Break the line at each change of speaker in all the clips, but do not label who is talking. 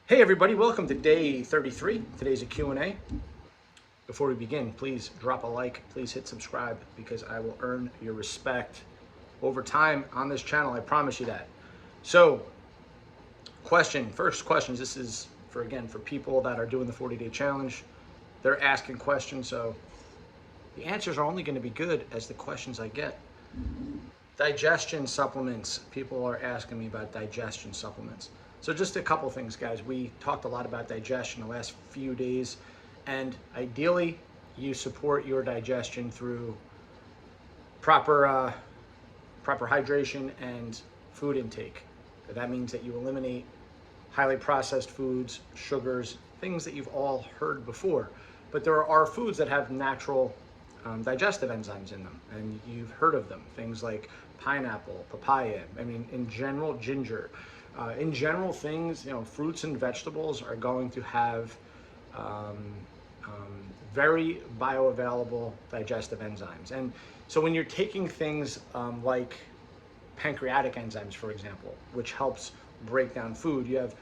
Hey everybody, welcome to day 33. Today's a Q&A. Before we begin, please drop a like, please hit subscribe because I will earn your respect over time on this channel, I promise you that. So, first questions, this is for people that are doing the 40-day challenge. They're asking questions, so the answers are only going to be good as the questions I get. Digestion supplements. People are asking me about digestion supplements. So just a couple things, guys. We talked a lot about digestion the last few days, and ideally you support your digestion through proper hydration and food intake. That means that you eliminate highly processed foods, sugars, things that you've all heard before. But there are foods that have natural digestive enzymes in them, and you've heard of them. Things like pineapple, papaya, in general, ginger. In general, things, fruits and vegetables are going to have very bioavailable digestive enzymes. And so when you're taking things like pancreatic enzymes, for example, which helps break down food, you have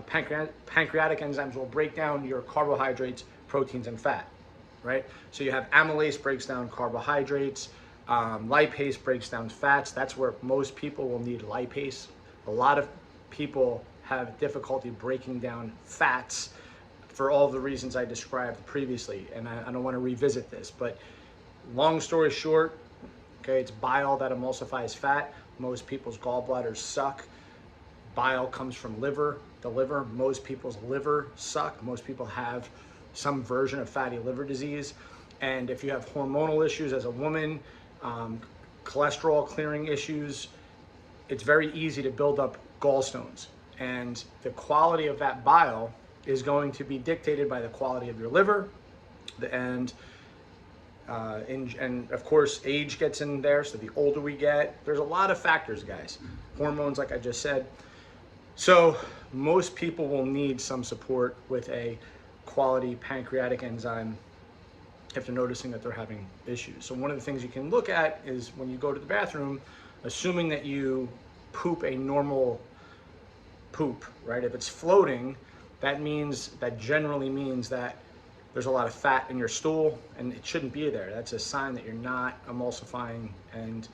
pancreatic enzymes will break down your carbohydrates, proteins, and fat, right? So you have amylase breaks down carbohydrates, lipase breaks down fats. That's where most people will need lipase. A lot of people have difficulty breaking down fats for all the reasons I described previously, and I don't want to revisit this, but long story short, okay, it's bile that emulsifies fat. Most people's gallbladders suck. Bile comes from liver. The liver, most people's liver suck. Most people have some version of fatty liver disease. And if you have hormonal issues as a woman, cholesterol clearing issues, it's very easy to build up gallstones. And the quality of that bile is going to be dictated by the quality of your liver. And of course, age gets in there. So the older we get, there's a lot of factors, guys. Hormones, like I just said. So most people will need some support with a quality pancreatic enzyme if they're noticing that they're having issues. So one of the things you can look at is when you go to the bathroom, assuming that you poop a normal poop, right? If it's floating, that generally means that there's a lot of fat in your stool, and it shouldn't be there. That's a sign that you're not emulsifying and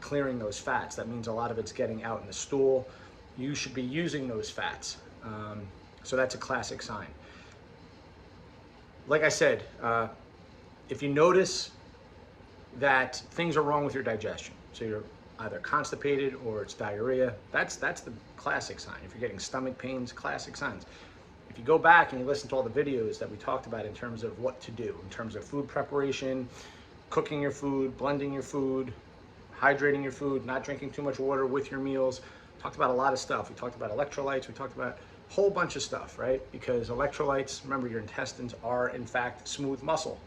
clearing those fats. That means a lot of it's getting out in the stool. You should be using those fats. So that's a classic sign. Like I said, if you notice that things are wrong with your digestion, so you're either constipated or it's diarrhea, that's the classic sign. If you're getting stomach pains, classic signs. If you go back and you listen to all the videos that we talked about in terms of what to do, in terms of food preparation, cooking your food, blending your food, hydrating your food, not drinking too much water with your meals, talked about a lot of stuff. We talked about electrolytes, we talked about a whole bunch of stuff, right? Because electrolytes, remember, your intestines are in fact smooth muscle,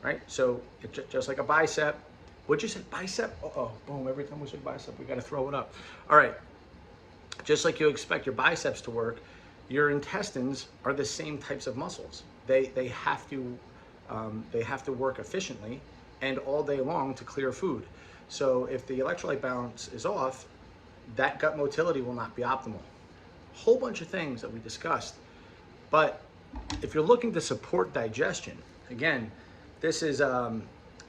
right? So it's just like a bicep. What'd you say, bicep? Boom, every time we say bicep, we gotta throw it up. All right, just like you expect your biceps to work, your intestines are the same types of muscles. They have to work efficiently and all day long to clear food. So if the electrolyte balance is off, that gut motility will not be optimal. A whole bunch of things that we discussed. But if you're looking to support digestion, again, this is a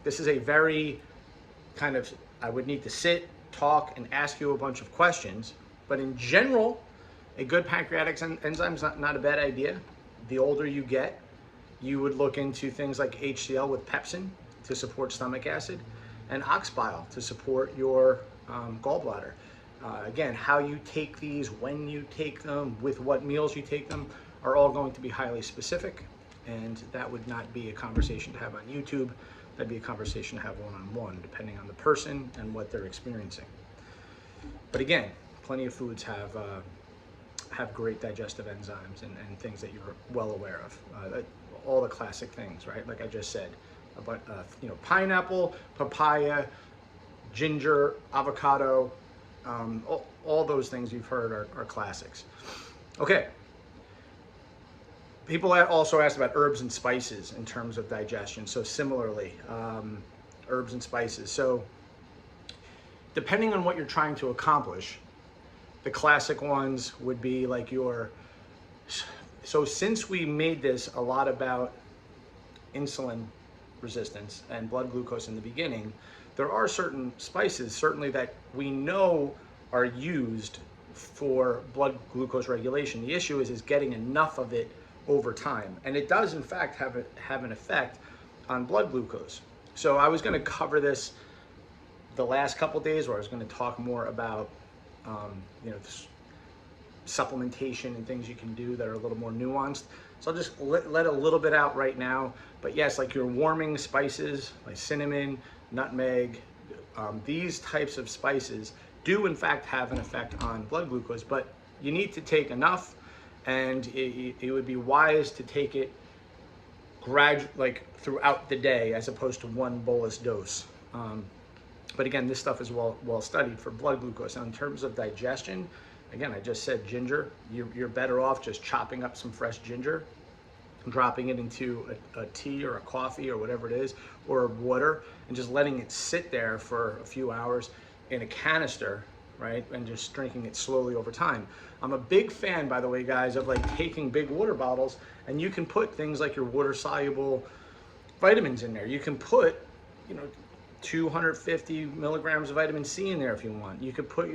very kind of, I would need to sit, talk, and ask you a bunch of questions. But in general, a good pancreatic enzyme is not a bad idea. The older you get, you would look into things like HCl with pepsin to support stomach acid, and ox bile to support your gallbladder. Again, how you take these, when you take them, with what meals you take them, are all going to be highly specific, and that would not be a conversation to have on YouTube. That'd be a conversation to have one-on-one, depending on the person and what they're experiencing. But again, plenty of foods have great digestive enzymes and things that you're well aware of. All the classic things, right? Like I just said, about pineapple, papaya, ginger, avocado, all those things you've heard are classics. Okay. People also asked about herbs and spices in terms of digestion. So similarly, herbs and spices. So depending on what you're trying to accomplish, the classic ones would be like your So since we made this a lot about insulin resistance and blood glucose in the beginning, there are certain spices certainly that we know are used for blood glucose regulation. The issue is getting enough of it over time, and it does in fact have an effect on blood glucose. So I was going to cover this the last couple days, where I was going to talk more about you know, supplementation and things you can do that are a little more nuanced. So I'll just let a little bit out right now. But yes, like your warming spices, like cinnamon, nutmeg, these types of spices do in fact have an effect on blood glucose, but you need to take enough, and it would be wise to take it like throughout the day as opposed to one bolus dose. But again, this stuff is well studied for blood glucose. Now, in terms of digestion, again, I just said ginger. You're better off just chopping up some fresh ginger, dropping it into a tea or a coffee or whatever it is, or water, and just letting it sit there for a few hours in a canister, right? And just drinking it slowly over time. I'm a big fan, by the way, guys, of like taking big water bottles, and you can put things like your water-soluble vitamins in there. You can put, you know, 250 milligrams of vitamin C in there if you want. You could put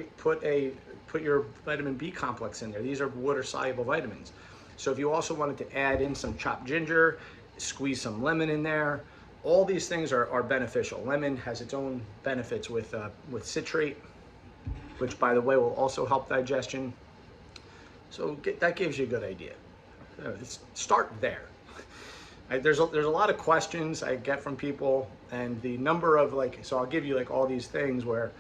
your vitamin B complex in there. These are water-soluble vitamins. So if you also wanted to add in some chopped ginger, squeeze some lemon in there, all these things are beneficial. Lemon has its own benefits with citrate, which, by the way, will also help digestion. So that gives you a good idea. Start there. There's a lot of questions I get from people, and the number of so I'll give you like all these things where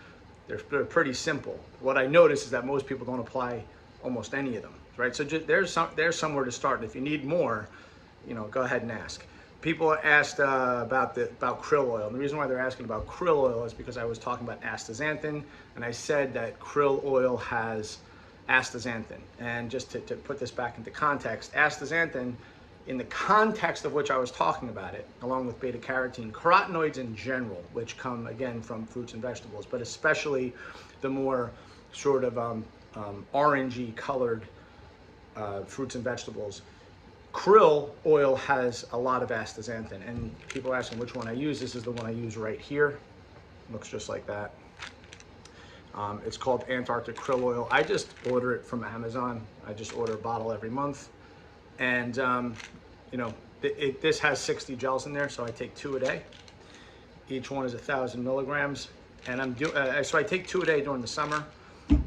they're pretty simple. What I notice is that most people don't apply almost any of them, right? So just, there's somewhere to start. And if you need more, you know, go ahead and ask. People asked about krill oil, and the reason why they're asking about krill oil is because I was talking about astaxanthin, and I said that krill oil has astaxanthin. And just to put this back into context, astaxanthin, in the context of which I was talking about it, along with beta carotene, carotenoids in general, which come again from fruits and vegetables, but especially the more sort of orangey colored fruits and vegetables. Krill oil has a lot of astaxanthin, and people are asking which one I use. This is the one I use right here. Looks just like that. It's called Antarctic krill oil. I just order it from Amazon. I just order a bottle every month. And, you know, this has 60 gels in there, so I take 2 a day. Each one is 1,000 milligrams. And so I take 2 a day during the summer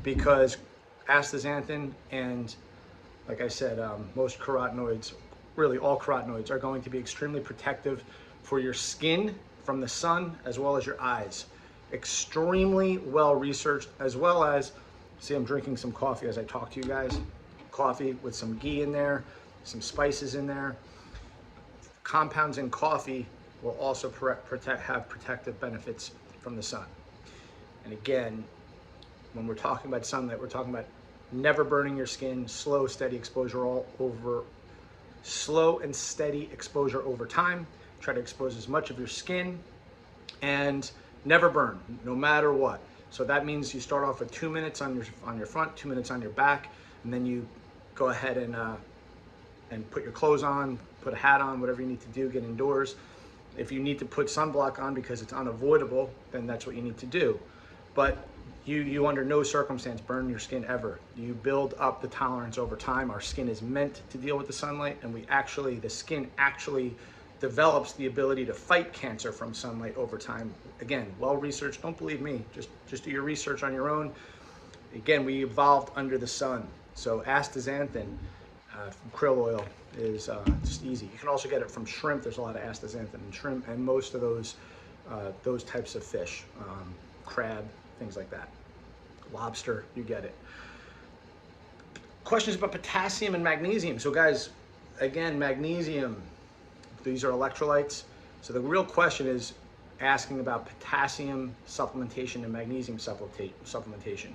because astaxanthin and, like I said, most carotenoids, really all carotenoids, are going to be extremely protective for your skin from the sun as well as your eyes. Extremely well researched, as well as, see, I'm drinking some coffee as I talk to you guys. Coffee with some ghee in there, some spices in there. Compounds in coffee will also have protective benefits from the sun. And again, when we're talking about sunlight, we're talking about never burning your skin, slow, steady exposure slow and steady exposure over time. Try to expose as much of your skin and never burn, no matter what. So that means you start off with 2 minutes on your front, 2 minutes on your back, and then you go ahead and put your clothes on, put a hat on, whatever you need to do, get indoors. If you need to put sunblock on because it's unavoidable, then that's what you need to do. But you under no circumstance burn your skin ever. You build up the tolerance over time. Our skin is meant to deal with the sunlight, and the skin actually develops the ability to fight cancer from sunlight over time. Again, well researched. Don't believe me. Just do your research on your own. Again, we evolved under the sun. So astaxanthin from krill oil is just easy. You can also get it from shrimp. There's a lot of astaxanthin in shrimp and most of those types of fish, crab, things like that. Lobster, you get it. Questions about potassium and magnesium. So guys, again, magnesium, these are electrolytes. So the real question is asking about potassium supplementation and magnesium supplementation.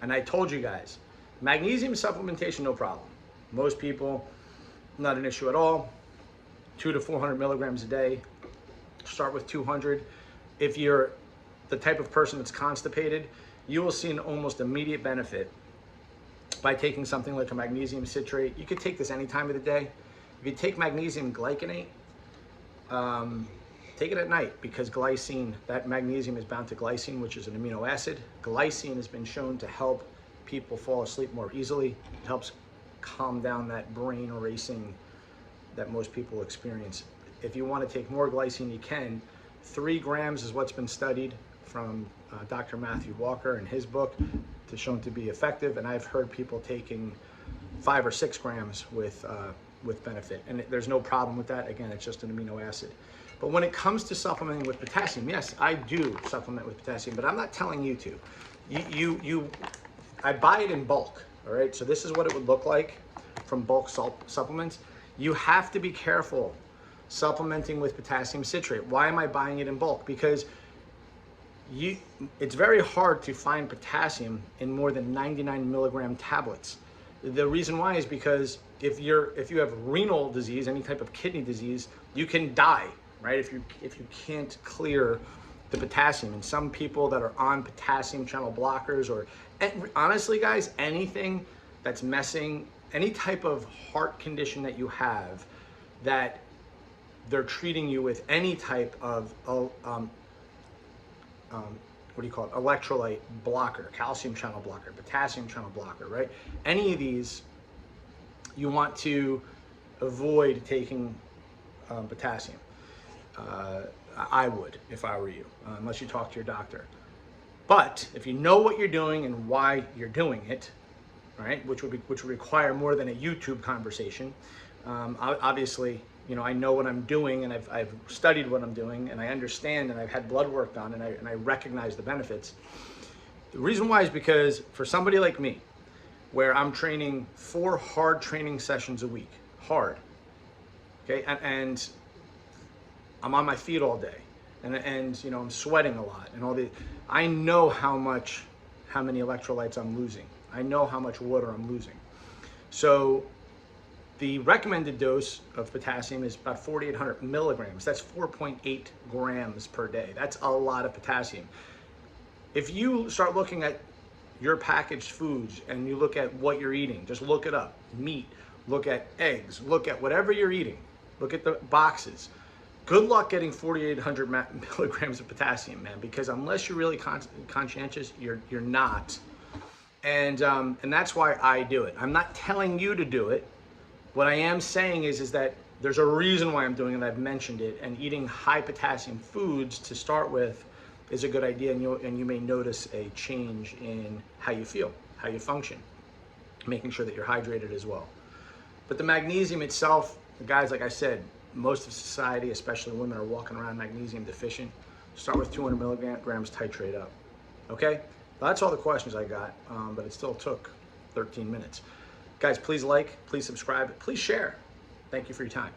And I told you guys, magnesium supplementation, no problem. Most people, not an issue at all. 200 to 400 milligrams a day. Start with 200. If you're the type of person that's constipated, you will see an almost immediate benefit by taking something like a magnesium citrate. You could take this any time of the day. If you take magnesium glycinate, take it at night, because glycine, that magnesium is bound to glycine, which is an amino acid. Glycine has been shown to help people fall asleep more easily. It helps calm down that brain racing that most people experience. If you want to take more glycine, you can. 3 grams is what's been studied from Dr. Matthew Walker in his book to shown to be effective, and I've heard people taking 5 or 6 grams with benefit, and there's no problem with that. Again, it's just an amino acid. But when it comes to supplementing with potassium, yes, I do supplement with potassium, but I'm not telling you to. I buy it in bulk, all right? So this is what it would look like from bulk supplements. You have to be careful supplementing with potassium citrate. Why am I buying it in bulk? Because it's very hard to find potassium in more than 99 milligram tablets. The reason why is because if you have renal disease, any type of kidney disease, you can die, right? If you can't clear the potassium. And some people that are on potassium channel blockers, or honestly guys, anything that's messing, any type of heart condition that you have, that they're treating you with any type of what do you call it? Electrolyte blocker, calcium channel blocker, potassium channel blocker, right? Any of these, you want to avoid taking potassium. I would, if I were you, unless you talk to your doctor. But if you know what you're doing and why you're doing it, right, which would require more than a YouTube conversation. Obviously, you know, I know what I'm doing, and I've studied what I'm doing, and I understand, and I've had blood work done, and I recognize the benefits. The reason why is because for somebody like me, where I'm training 4 hard training sessions a week, hard, okay, and I'm on my feet all day, and you know, I'm sweating a lot, and all the, I know how many electrolytes I'm losing. I know how much water I'm losing. So the recommended dose of potassium is about 4,800 milligrams. That's 4.8 grams per day. That's a lot of potassium. If you start looking at your packaged foods and you look at what you're eating, just look it up. Meat, look at eggs, look at whatever you're eating. Look at the boxes. Good luck getting 4,800 milligrams of potassium, man, because unless you're really conscientious, you're not. And that's why I do it. I'm not telling you to do it. What I am saying is that there's a reason why I'm doing it. I've mentioned it, and eating high potassium foods to start with is a good idea, and you may notice a change in how you feel, how you function, making sure that you're hydrated as well. But the magnesium itself, guys, like I said, most of society, especially women, are walking around magnesium deficient. Start with 200 milligrams, titrate up. Okay? Well, that's all the questions I got, but it still took 13 minutes. Guys, please like, please subscribe, please share. Thank you for your time.